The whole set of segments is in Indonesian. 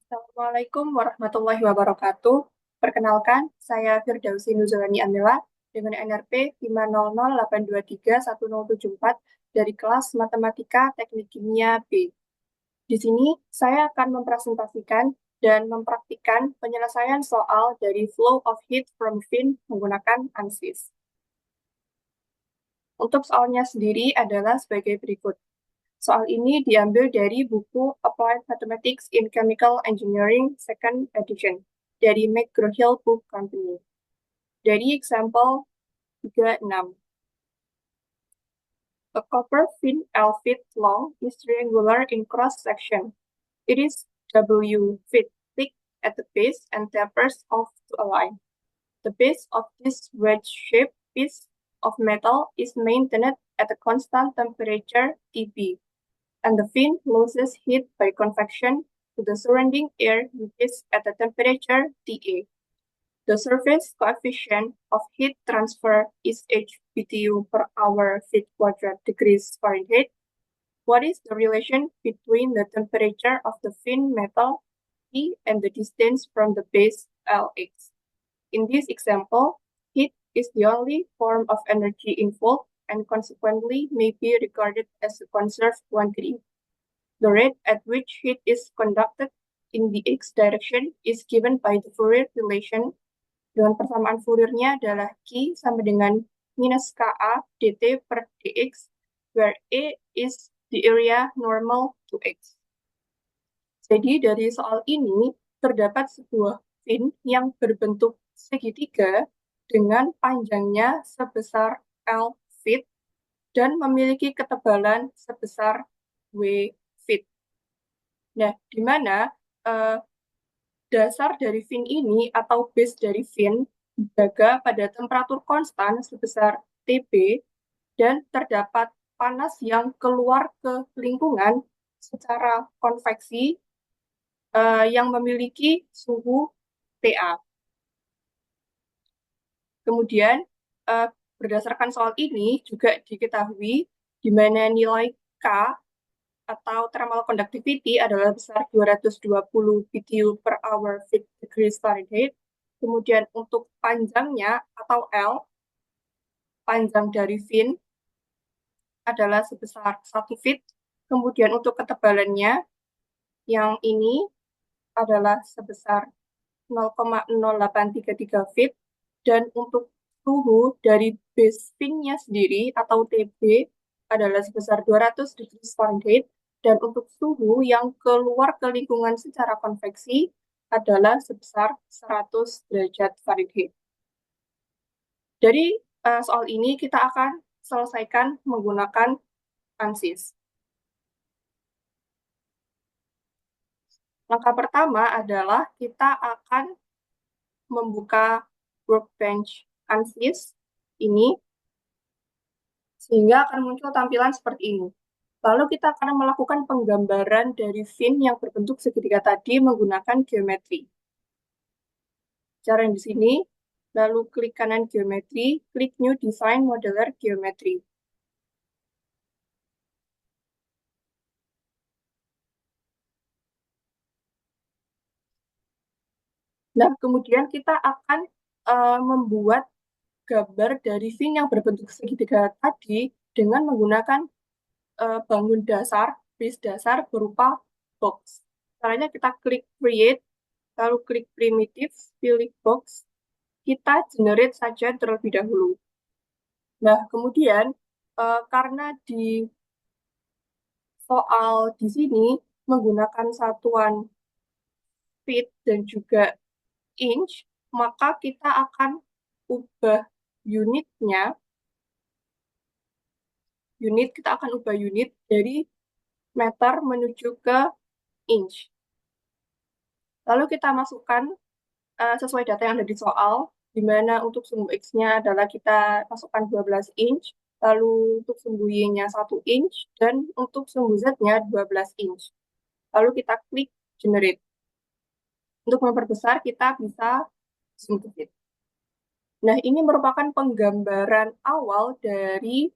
Assalamualaikum warahmatullahi wabarakatuh. Perkenalkan, saya Firdausi Nuzulani Amila dengan NRP 500823174 dari kelas Matematika Teknik Kimia B. Di sini, saya akan mempresentasikan dan mempraktikkan penyelesaian soal dari Flow of Heat from Fin menggunakan ANSYS. Untuk soalnya sendiri adalah sebagai berikut. Soal ini diambil dari buku Applied Mathematics in Chemical Engineering Second Edition dari McGraw-Hill Book Company. Dari example 36. A copper fin L feet long is triangular in cross section. It is W feet thick at the base and tapers off to a line. The base of this wedge-shaped piece of metal is maintained at a constant temperature Tb, and the fin loses heat by convection to the surrounding air which is at a temperature Ta. The surface coefficient of heat transfer is H BTU per hour feet quadrat degrees Fahrenheit. What is the relation between the temperature of the fin metal T and the distance from the base Lx? In this example, heat is the only form of energy involved and consequently may be regarded as a conserved quantity. The rate at which heat is conducted in the x direction is given by the Fourier relation dengan persamaan Fouriernya adalah Q sama dengan minus KA dt per dx, where A is the area normal to x. Jadi dari soal ini terdapat sebuah fin yang berbentuk segitiga dengan panjangnya sebesar L feet dan memiliki ketebalan sebesar W feet. Nah, di mana dasar dari fin ini atau base dari fin dijaga pada temperatur konstan sebesar Tb dan terdapat panas yang keluar ke lingkungan secara konveksi yang memiliki suhu Ta. Kemudian berdasarkan soal ini juga diketahui di mana nilai K atau thermal conductivity adalah besar 220 BTU per hour feet degrees Fahrenheit. Kemudian untuk panjangnya atau L, panjang dari fin adalah sebesar 1 feet. Kemudian untuk ketebalannya yang ini adalah sebesar 0,0833 feet. Dan untuk suhu dari base fin-nya sendiri atau Tb adalah sebesar 200 degrees Fahrenheit. Dan untuk suhu yang keluar ke lingkungan secara konveksi adalah sebesar 100 derajat Fahrenheit. Dari soal ini kita akan selesaikan menggunakan ANSYS. Langkah pertama adalah kita akan membuka workbench ANSYS ini, sehingga akan muncul tampilan seperti ini. Lalu kita akan melakukan penggambaran dari fin yang berbentuk segitiga tadi menggunakan geometri. Cara yang di sini, lalu klik kanan geometri, klik New Design Modeler Geometry. Nah, kemudian kita akan membuat gambar dari fin yang berbentuk segitiga tadi dengan menggunakan bangun dasar, base dasar berupa box. Caranya kita klik Create, lalu klik Primitive, pilih Box, kita generate saja terlebih dahulu. Nah, kemudian karena di soal di sini menggunakan satuan feet dan juga inch, maka kita akan ubah unitnya. Kita akan ubah unit dari meter menuju ke inch. Lalu kita masukkan sesuai data yang ada di soal, di mana untuk sumbu X-nya adalah kita masukkan 12 inch, lalu untuk sumbu Y-nya 1 inch, dan untuk sumbu Z-nya 12 inch. Lalu kita klik Generate. Untuk memperbesar, kita bisa zoom to fit. Nah, ini merupakan penggambaran awal dari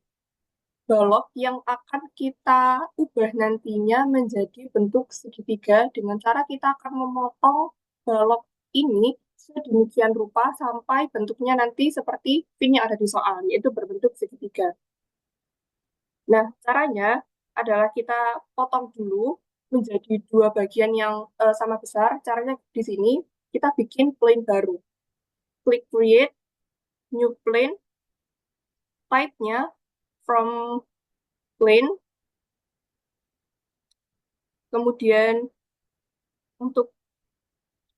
balok yang akan kita ubah nantinya menjadi bentuk segitiga dengan cara kita akan memotong balok ini sedemikian rupa sampai bentuknya nanti seperti pin yang ada di soal, yaitu berbentuk segitiga. Nah, caranya adalah kita potong dulu menjadi dua bagian yang sama besar. Caranya di sini kita bikin plane baru. Klik create, new plane, type-nya from plane, kemudian untuk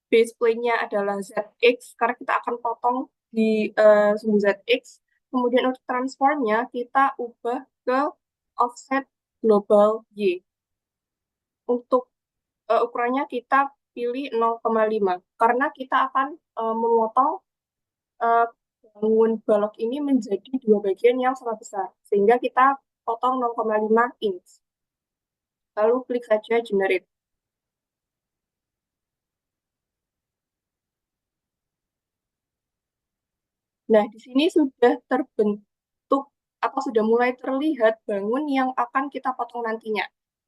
base plane-nya adalah ZX, karena kita akan potong di sumbu ZX. Kemudian untuk transform-nya kita ubah ke offset global Y. Untuk ukurannya kita pilih 0,5 karena kita akan memotong uh, bangun balok ini menjadi dua bagian yang sama besar, sehingga kita potong 0,5 inch. Lalu klik saja generate. Nah, di sini sudah terbentuk atau sudah mulai terlihat bangun yang akan kita potong nantinya.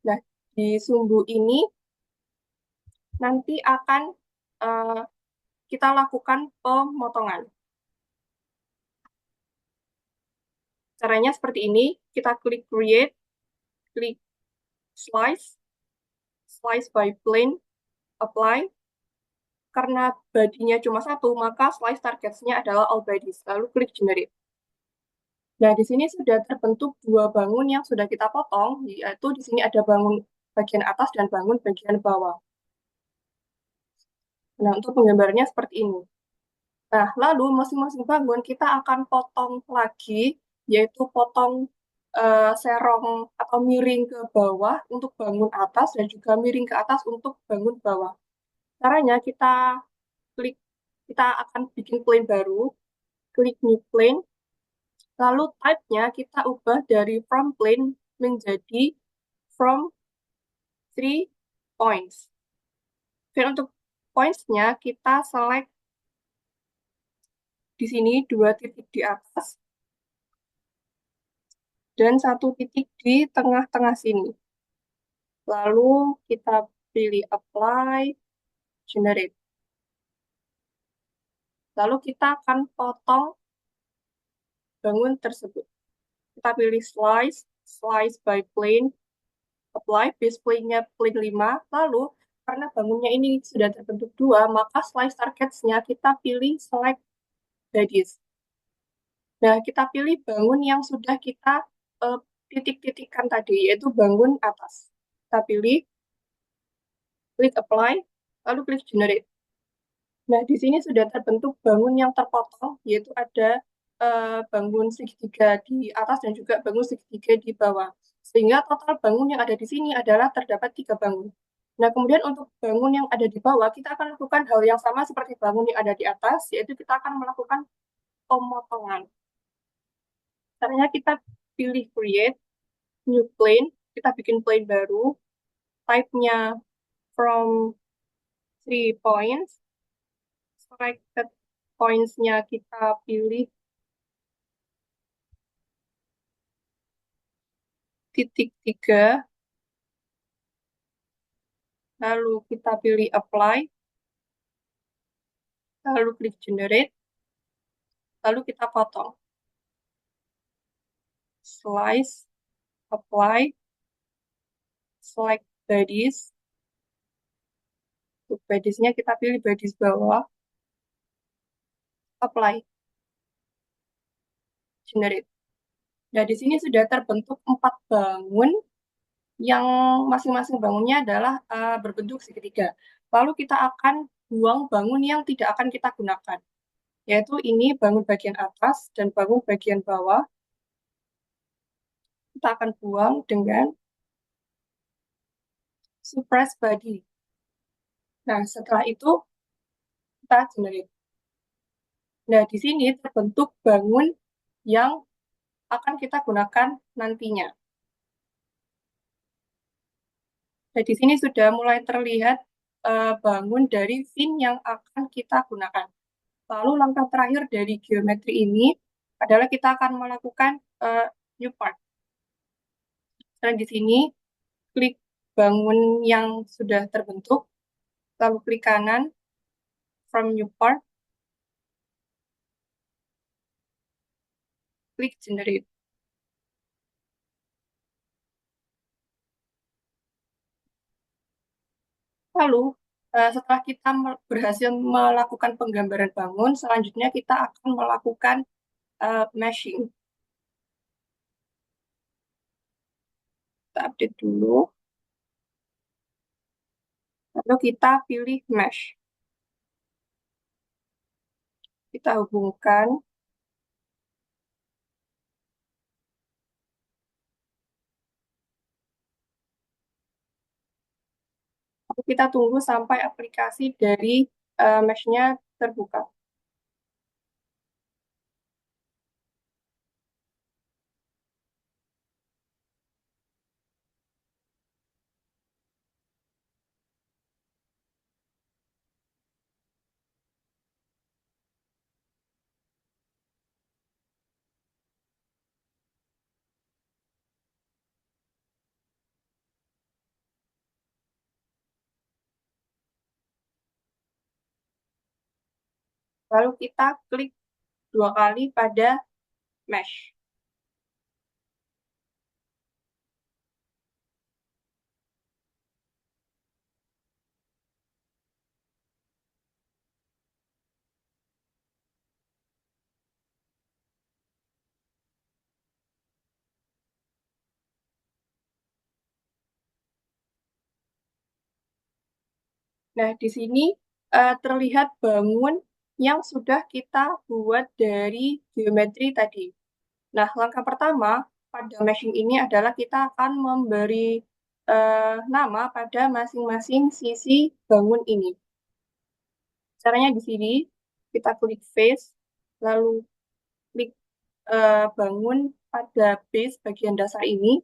Nah, di sumbu ini nanti akan uh, kita lakukan pemotongan. Caranya seperti ini, kita klik create, klik slice, slice by plane, apply. Karena badinya cuma satu, maka slice targetsnya adalah all bodies. Lalu klik generate. Nah, di sini sudah terbentuk dua bangun yang sudah kita potong, yaitu di sini ada bangun bagian atas dan bangun bagian bawah. Nah, untuk penggambarannya seperti ini. Nah, lalu masing-masing bangun kita akan potong lagi, yaitu potong serong atau miring ke bawah untuk bangun atas dan juga miring ke atas untuk bangun bawah. Caranya kita akan bikin plane baru, klik new plane, lalu type-nya kita ubah dari from plane menjadi from 3 points. Dan untuk points-nya kita select di sini 2 titik di atas dan 1 titik di tengah-tengah sini. Lalu kita pilih apply, generate. Lalu kita akan potong bangun tersebut. Kita pilih slice, slice by plane, apply, base plane-nya plane 5, lalu karena bangunnya ini sudah terbentuk dua, maka slice targets-nya kita pilih select bodies. Nah, kita pilih bangun yang sudah kita titik-titikkan tadi, yaitu bangun atas. Kita pilih, klik apply, lalu klik generate. Nah, di sini sudah terbentuk bangun yang terpotong, yaitu ada bangun segitiga di atas dan juga bangun segitiga di bawah. Sehingga total bangun yang ada di sini adalah terdapat 3 bangun. Nah, kemudian untuk bangun yang ada di bawah, kita akan lakukan hal yang sama seperti bangun yang ada di atas, yaitu kita akan melakukan pemotongan. Caranya kita pilih create, new plane, kita bikin plane baru, type-nya from 3 points, selected points-nya kita pilih titik 3, lalu kita pilih apply, lalu klik generate, lalu kita potong. Slice, apply, select bodies. Untuk bodies-nya kita pilih bodies bawah, apply, generate. Nah, di sini sudah terbentuk 4 bangun yang masing-masing bangunnya adalah berbentuk segitiga. Lalu kita akan buang bangun yang tidak akan kita gunakan, yaitu ini bangun bagian atas dan bangun bagian bawah. Kita akan buang dengan suppress body. Nah, setelah itu kita generate. Nah, di sini terbentuk bangun yang akan kita gunakan nantinya. Nah, di sini sudah mulai terlihat bangun dari fin yang akan kita gunakan. Lalu langkah terakhir dari geometri ini adalah kita akan melakukan new part. Nah, di sini klik bangun yang sudah terbentuk, lalu klik kanan from new part, klik generate. Lalu setelah kita berhasil melakukan penggambaran bangun, selanjutnya kita akan melakukan meshing. Kita update dulu, lalu kita pilih mesh. Kita hubungkan. Kita tunggu sampai aplikasi dari mesh-nya terbuka. Lalu kita klik 2 kali pada mesh. Nah, di sini terlihat bangun yang sudah kita buat dari geometri tadi. Nah, langkah pertama pada meshing ini adalah kita akan memberi nama pada masing-masing sisi bangun ini. Caranya di sini, kita klik face, lalu klik bangun pada base bagian dasar ini,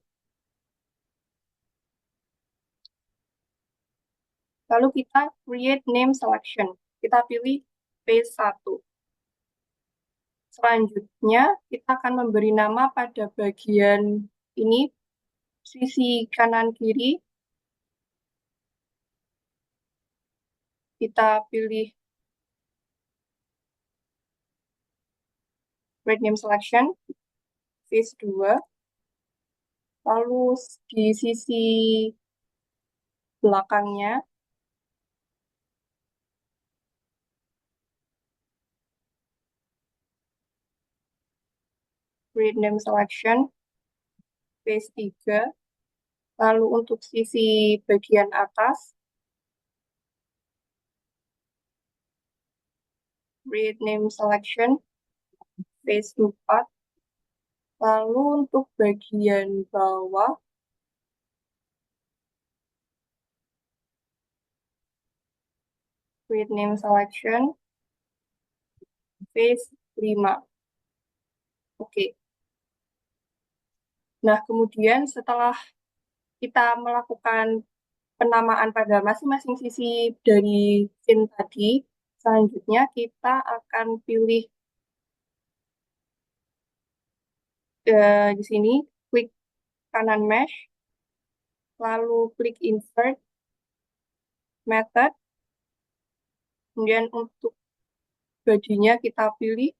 lalu kita create name selection. Kita pilih face 1. Selanjutnya, kita akan memberi nama pada bagian ini, sisi kanan kiri. Kita pilih create name selection, face 2. Lalu di sisi belakangnya, create name selection, face 3. Lalu untuk sisi bagian atas, create name selection, face 4. Lalu untuk bagian bawah, create name selection, face 5. Oke. Nah, kemudian setelah kita melakukan penamaan pada masing-masing sisi dari scene tadi, selanjutnya kita akan pilih di sini, klik kanan mesh, lalu klik insert method, kemudian untuk bodinya kita pilih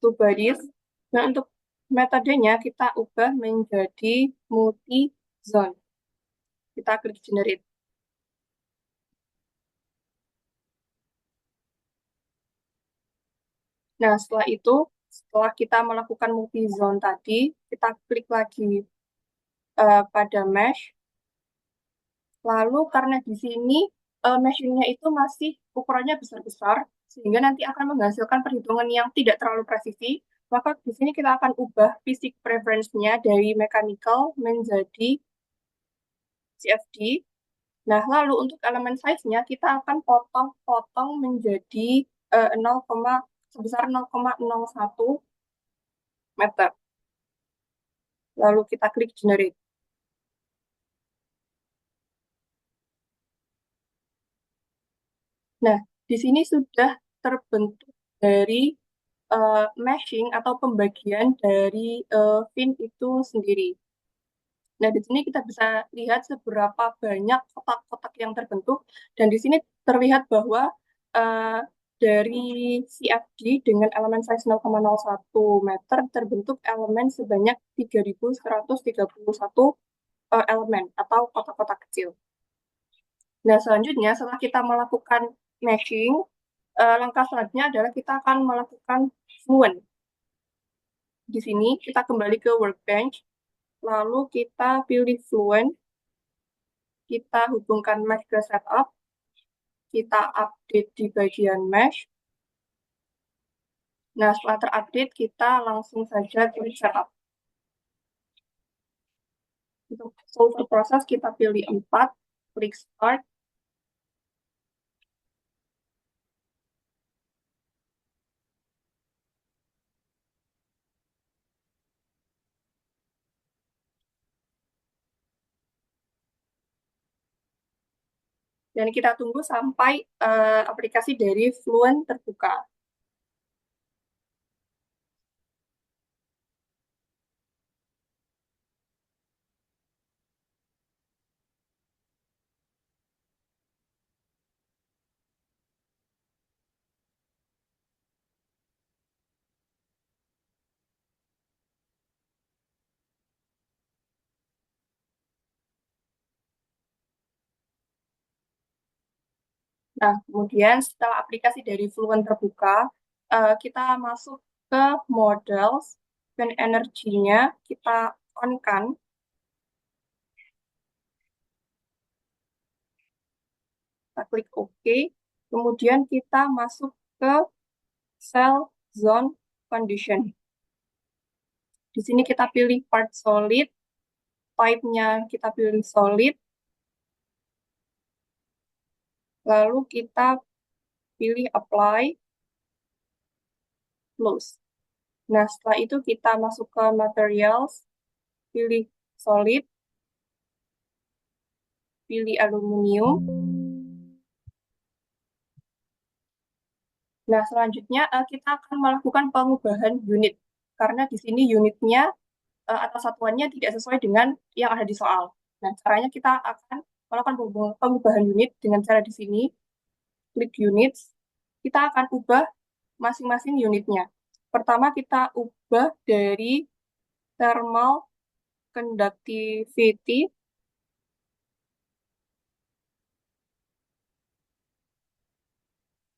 to bodies. Nah, untuk metodenya kita ubah menjadi multi zone. Kita klik generate. Nah, setelah itu, setelah kita melakukan multi zone tadi, kita klik lagi pada mesh. Lalu karena di sini mesh-nya itu masih ukurannya besar-besar, sehingga nanti akan menghasilkan perhitungan yang tidak terlalu presisi, maka di sini kita akan ubah physics preference-nya dari mechanical menjadi CFD. Nah, lalu untuk elemen size-nya kita akan potong-potong menjadi 0, sebesar 0,01 meter. Lalu kita klik generate. Nah, di sini sudah terbentuk dari meshing atau pembagian dari fin itu sendiri. Nah, di sini kita bisa lihat seberapa banyak kotak-kotak yang terbentuk, dan di sini terlihat bahwa uh, dari CFD dengan elemen size 0,01 meter terbentuk elemen sebanyak 3.131 elemen atau kotak-kotak kecil. Nah, selanjutnya setelah kita melakukan meshing, langkah selanjutnya adalah kita akan melakukan fluent. Di sini kita kembali ke workbench, lalu kita pilih fluent, kita hubungkan mesh ke setup, kita update di bagian mesh. Nah, setelah terupdate, kita langsung saja klik setup. Untuk solver proses, kita pilih 4, klik start. Dan kita tunggu sampai aplikasi dari Fluent terbuka. Nah, kemudian setelah aplikasi dari Fluent terbuka, kita masuk ke models, dan energinya kita on-kan. Kita klik OK. Kemudian kita masuk ke cell zone condition. Di sini kita pilih part solid, type-nya kita pilih solid, lalu kita pilih apply, close. Nah, setelah itu kita masuk ke materials, pilih solid, pilih aluminium. Nah, selanjutnya kita akan melakukan pengubahan unit, karena di sini unitnya atau satuannya tidak sesuai dengan yang ada di soal. Nah, caranya kita akan melakukan pengubahan unit dengan cara di sini, klik units, kita akan ubah masing-masing unitnya. Pertama, kita ubah dari thermal conductivity,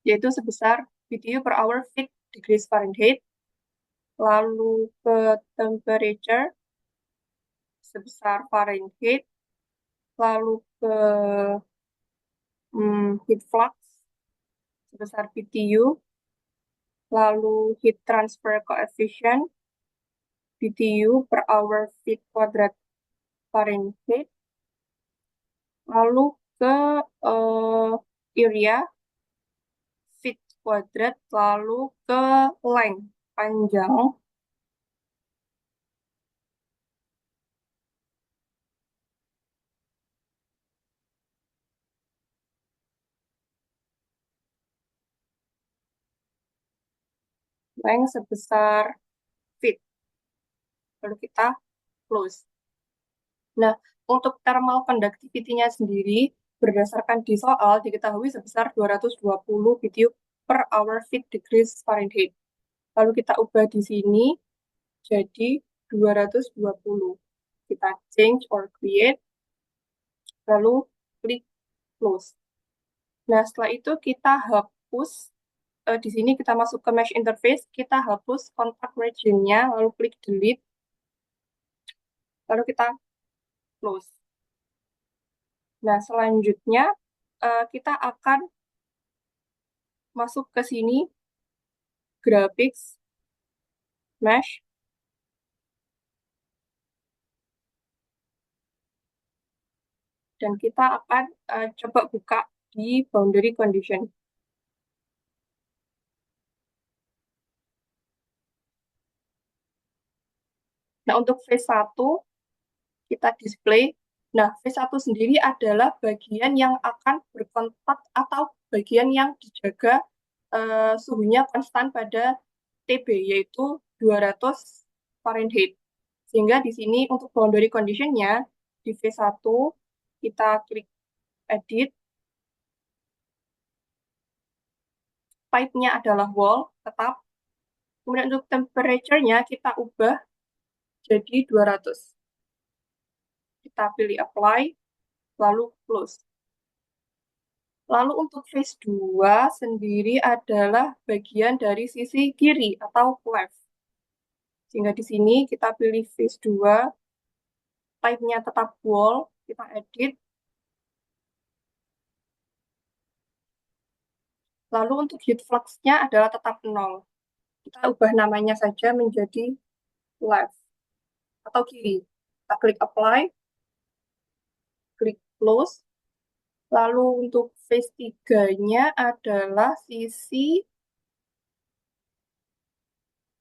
yaitu sebesar BTU per hour feet degrees Fahrenheit, lalu ke temperature sebesar Fahrenheit, lalu ke heat flux sebesar BTU, lalu heat transfer coefficient BTU per hour feet kuadrat Fahrenheit, lalu ke area feet kuadrat, lalu ke length panjang, length sebesar feet, lalu kita close. Nah, untuk thermal conductivity-nya sendiri, berdasarkan di soal, diketahui sebesar 220 BTU per hour feet degrees Fahrenheit. Lalu kita ubah di sini jadi 220. Kita change or create, lalu klik close. Nah, setelah itu kita hapus, di sini kita masuk ke mesh interface, kita hapus kontak region-nya, lalu klik delete, lalu kita close. Nah, selanjutnya kita akan masuk ke sini, graphics, mesh, dan kita akan coba buka di boundary condition. Nah, untuk phase 1, kita display. Nah, phase 1 sendiri adalah bagian yang akan berkontak atau bagian yang dijaga suhunya konstan pada TB, yaitu 200 Fahrenheit. Sehingga di sini untuk boundary condition-nya, di V1 kita klik edit, type-nya adalah wall, tetap. Kemudian untuk temperature-nya kita ubah jadi 200. Kita pilih apply, lalu close. Lalu untuk phase 2 sendiri adalah bagian dari sisi kiri atau left. Sehingga di sini kita pilih phase 2, type-nya tetap wall, kita edit. Lalu untuk heat flux-nya adalah tetap 0. Kita ubah namanya saja menjadi left atau kiri. Kita klik apply, klik close. Lalu untuk phase 3-nya adalah sisi,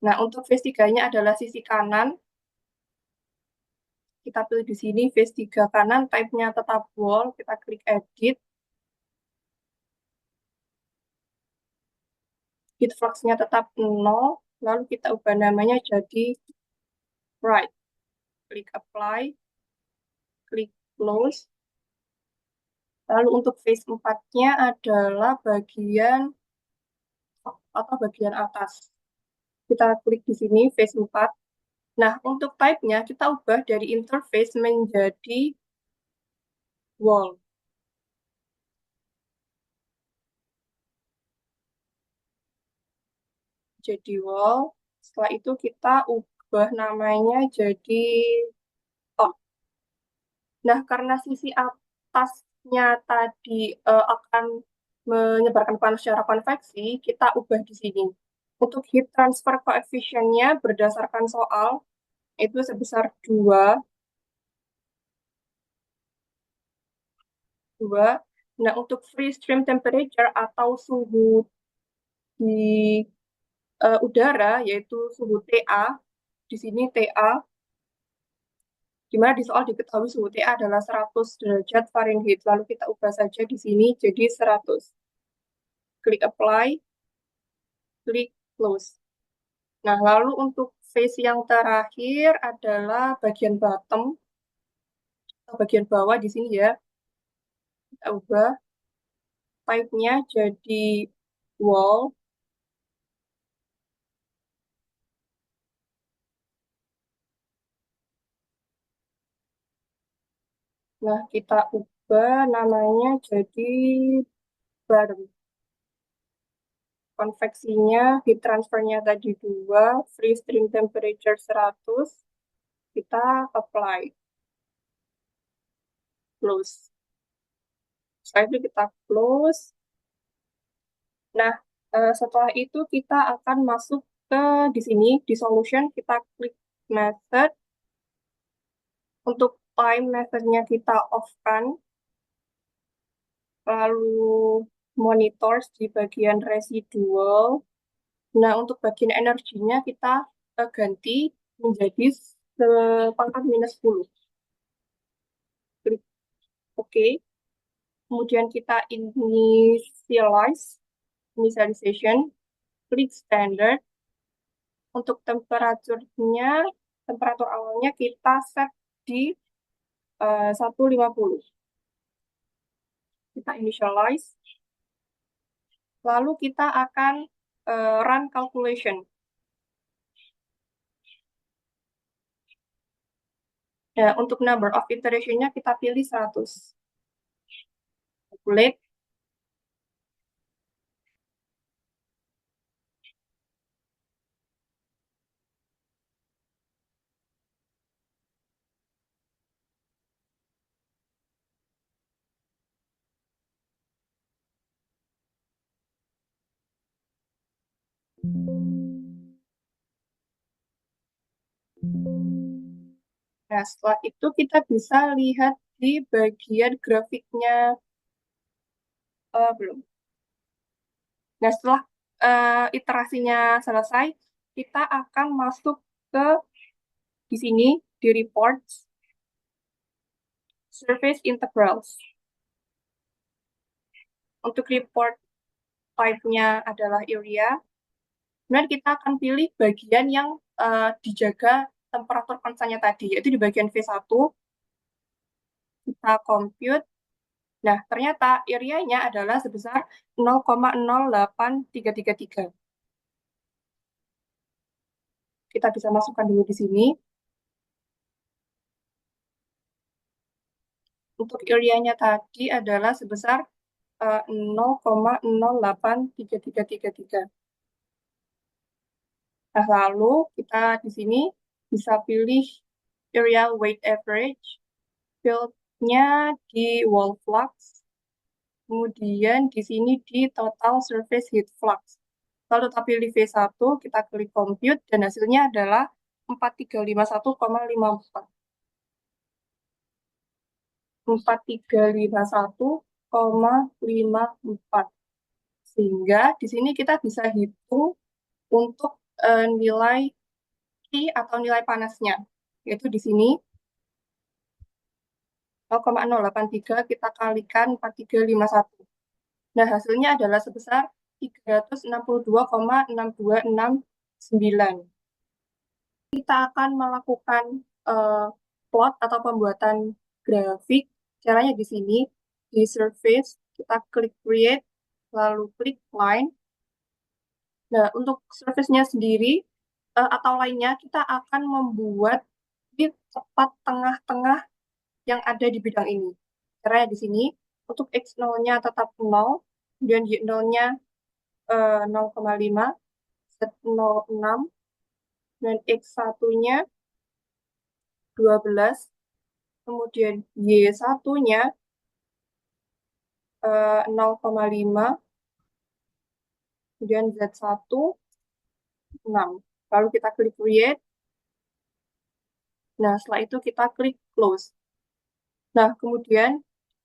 nah untuk phase 3-nya adalah sisi kanan. Kita pilih di sini phase 3 kanan, type-nya tetap wall, kita klik edit. Heat flux-nya tetap 0, lalu kita ubah namanya jadi right. Klik apply, klik close. Lalu untuk phase 4-nya adalah bagian top atau bagian atas. Kita klik di sini phase 4. Nah, untuk type-nya kita ubah dari interface menjadi wall. Jadi wall. Setelah itu kita ubah namanya jadi top. Nah, karena sisi atasnya tadi akan menyebarkan panas secara konveksi, kita ubah di sini. Untuk heat transfer coefficient-nya berdasarkan soal, itu sebesar 2. Nah, untuk free stream temperature atau suhu di udara, yaitu suhu TA, di sini TA, di mana di soal diketahui suhu TA adalah 100 derajat Fahrenheit. Lalu kita ubah saja di sini jadi 100. Klik apply, klik close. Nah, lalu untuk phase yang terakhir adalah bagian bottom, atau bagian bawah di sini ya. Kita ubah type-nya jadi wall. Nah, kita ubah namanya jadi bottom. Konveksinya, heat transfernya tadi 2, free stream temperature 100, kita apply, close. Setelah itu kita close. Nah, setelah itu kita akan masuk ke di sini, di solution, kita klik method. Untuk time methodnya kita off-kan. Lalu monitors di bagian residual. Nah, untuk bagian energinya kita ganti menjadi pangkat minus 10. Klik OK. Kemudian kita initialization, klik standard. Untuk temperaturnya, temperatur awalnya kita set di 150. Kita initialize. Lalu kita akan run calculation. Nah, untuk number of iteration-nya kita pilih 100. Calculate. Nah, setelah itu kita bisa lihat di bagian grafiknya belum. Nah, setelah iterasinya selesai, kita akan masuk ke di sini di reports, surface integrals. Untuk report type-nya adalah area. Kemudian kita akan pilih bagian yang dijaga temperatur konstannya tadi, yaitu di bagian V1. Kita compute. Nah, ternyata area-nya adalah sebesar 0,08333. Kita bisa masukkan dulu di sini. Untuk area-nya tadi adalah sebesar 0,083333. Nah, lalu kita di sini bisa pilih area weight average, field-nya di wall flux, kemudian di sini di total surface heat flux. Lalu kita pilih V1, kita klik compute, dan hasilnya adalah 4351,54. 4351,54. Sehingga di sini kita bisa hitung untuk nilai T atau nilai panasnya. Yaitu di sini 0,083 kita kalikan 4351. Nah, hasilnya adalah sebesar 362,6269. Kita akan melakukan plot atau pembuatan grafik. Caranya di sini, di surface, kita klik create, lalu klik line. Nah, untuk surface-nya sendiri atau lainnya, kita akan membuat di tepat tengah-tengah yang ada di bidang ini. Caranya di sini, untuk X0-nya tetap 0, kemudian Y0-nya 0,5, Z06, dan X1-nya 12, kemudian Y1-nya 0,5, kemudian Z1 6. Lalu kita klik create. Nah, setelah itu kita klik close. Nah, kemudian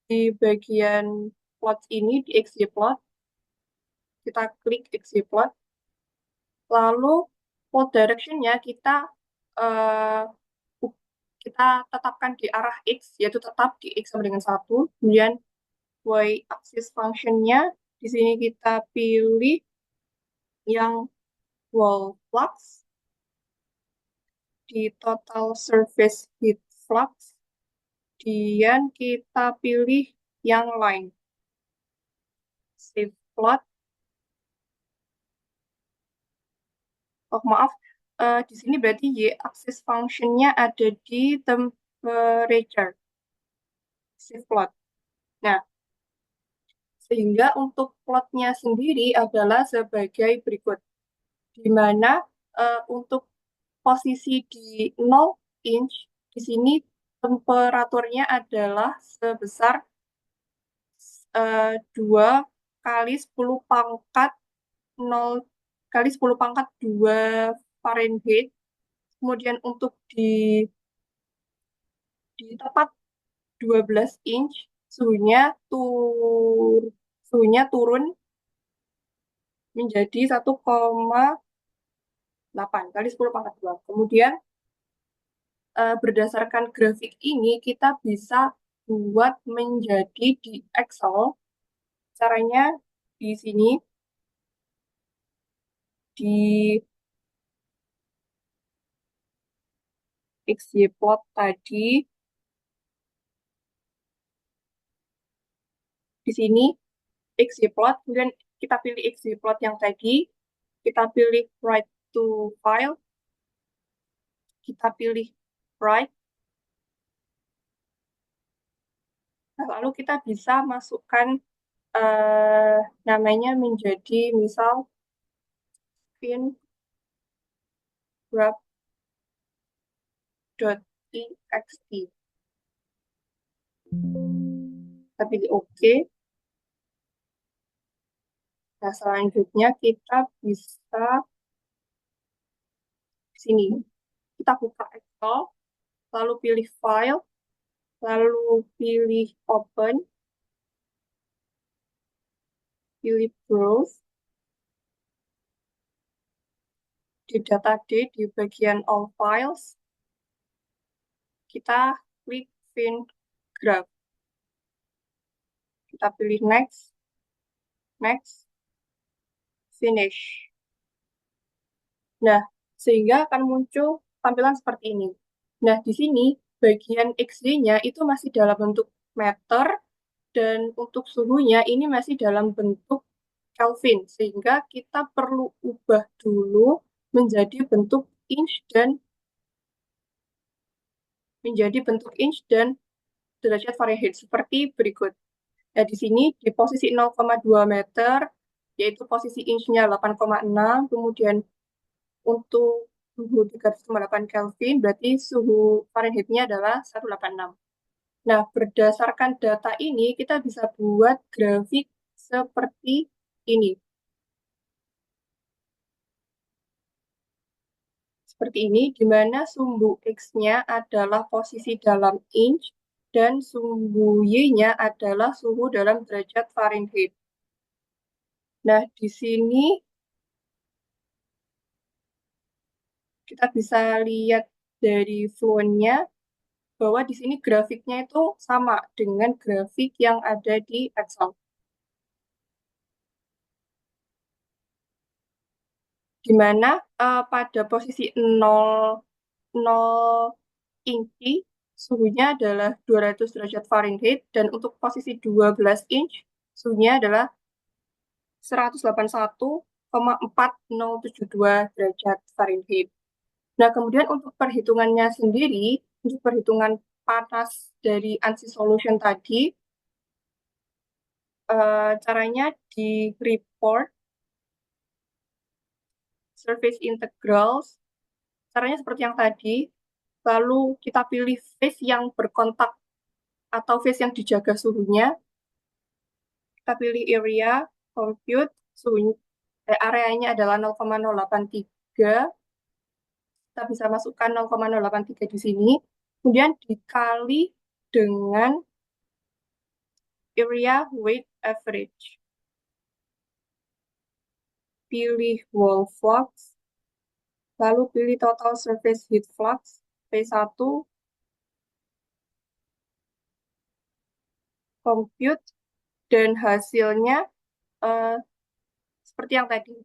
di bagian plot ini, di XY plot, kita klik XY plot. Lalu plot direction-nya uh, kita tetapkan di arah X, yaitu tetap di X sama dengan 1. Kemudian Y axis function-nya, di sini kita pilih yang wall flux, di total surface heat flux, kemudian kita pilih yang line. Save plot. Oh, maaf. Di sini berarti Y axis function-nya ada di temperature. Save plot. Nah, sehingga untuk plotnya sendiri adalah sebagai berikut. Di mana untuk posisi di 0 inch, di sini temperaturnya adalah sebesar 2 kali 10 pangkat 0 kali 10 pangkat 2 Fahrenheit. Kemudian untuk di tempat 12 inch suhunya turun menjadi 1,8 kali 10 pangkat 2. Kemudian berdasarkan grafik ini kita bisa buat menjadi di Excel. Caranya di sini di XY plot tadi, di sini XY plot, kemudian kita pilih XY plot yang tadi, kita pilih write to file, kita pilih write, nah, lalu kita bisa masukkan namanya menjadi misal spin graph.txt. Kita pilih OK. Nah, selanjutnya kita bisa di sini. Kita buka Excel, lalu pilih File, lalu pilih Open, pilih Browse. Di data D, di bagian All Files, kita klik Find Graph. Kita pilih Next, Next, Finish. Nah, sehingga akan muncul tampilan seperti ini. Nah, di sini bagian XY-nya itu masih dalam bentuk meter dan untuk suhunya ini masih dalam bentuk Kelvin, sehingga kita perlu ubah dulu menjadi bentuk inch dan derajat Fahrenheit seperti berikut. Nah, di sini di posisi 0,2 meter, yaitu posisi inch-nya 8,6, kemudian untuk suhu 308 Kelvin, berarti suhu Fahrenheit-nya adalah 186. Nah, berdasarkan data ini, kita bisa buat grafik seperti ini. Seperti ini, di mana sumbu X-nya adalah posisi dalam inch, dan sumbu Y-nya adalah suhu dalam derajat Fahrenheit. Nah, di sini kita bisa lihat dari flow-nya bahwa di sini grafiknya itu sama dengan grafik yang ada di Excel. Di mana pada posisi 0 inci suhunya adalah 200 derajat Fahrenheit dan untuk posisi 12 inch suhunya adalah 181,4072 derajat Fahrenheit. Nah, kemudian untuk perhitungannya sendiri, untuk perhitungan panas dari ANSI solution tadi, caranya di report surface integrals, caranya seperti yang tadi, lalu kita pilih phase yang berkontak atau phase yang dijaga suhunya, kita pilih area, compute, suhu, areanya adalah 0,083, kita bisa masukkan 0,083 di sini, kemudian dikali dengan area weight average. Pilih wall flux, lalu pilih total surface heat flux, P1, compute, dan hasilnya uh, seperti yang tadi,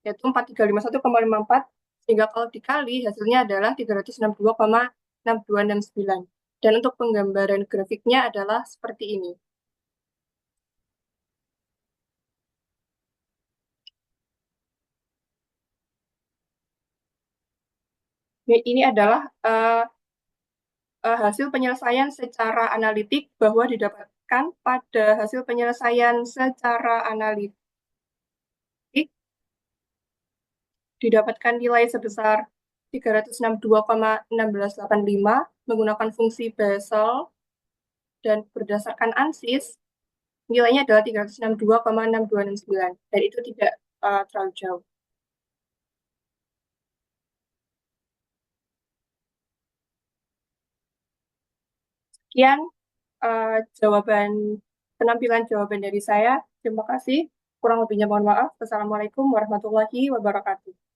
yaitu 4351,54, sehingga kalau dikali hasilnya adalah 362,6269. Dan untuk penggambaran grafiknya adalah seperti ini. Ini adalah hasil penyelesaian secara analitik bahwa didapatkan pada hasil penyelesaian secara analitik didapatkan nilai sebesar 362,1685 menggunakan fungsi Bessel dan berdasarkan ANSYS nilainya adalah 362,6269 dan itu tidak terlalu jauh. Sekian penampilan jawaban dari saya. Terima kasih. Kurang lebihnya mohon maaf. Wassalamualaikum warahmatullahi wabarakatuh.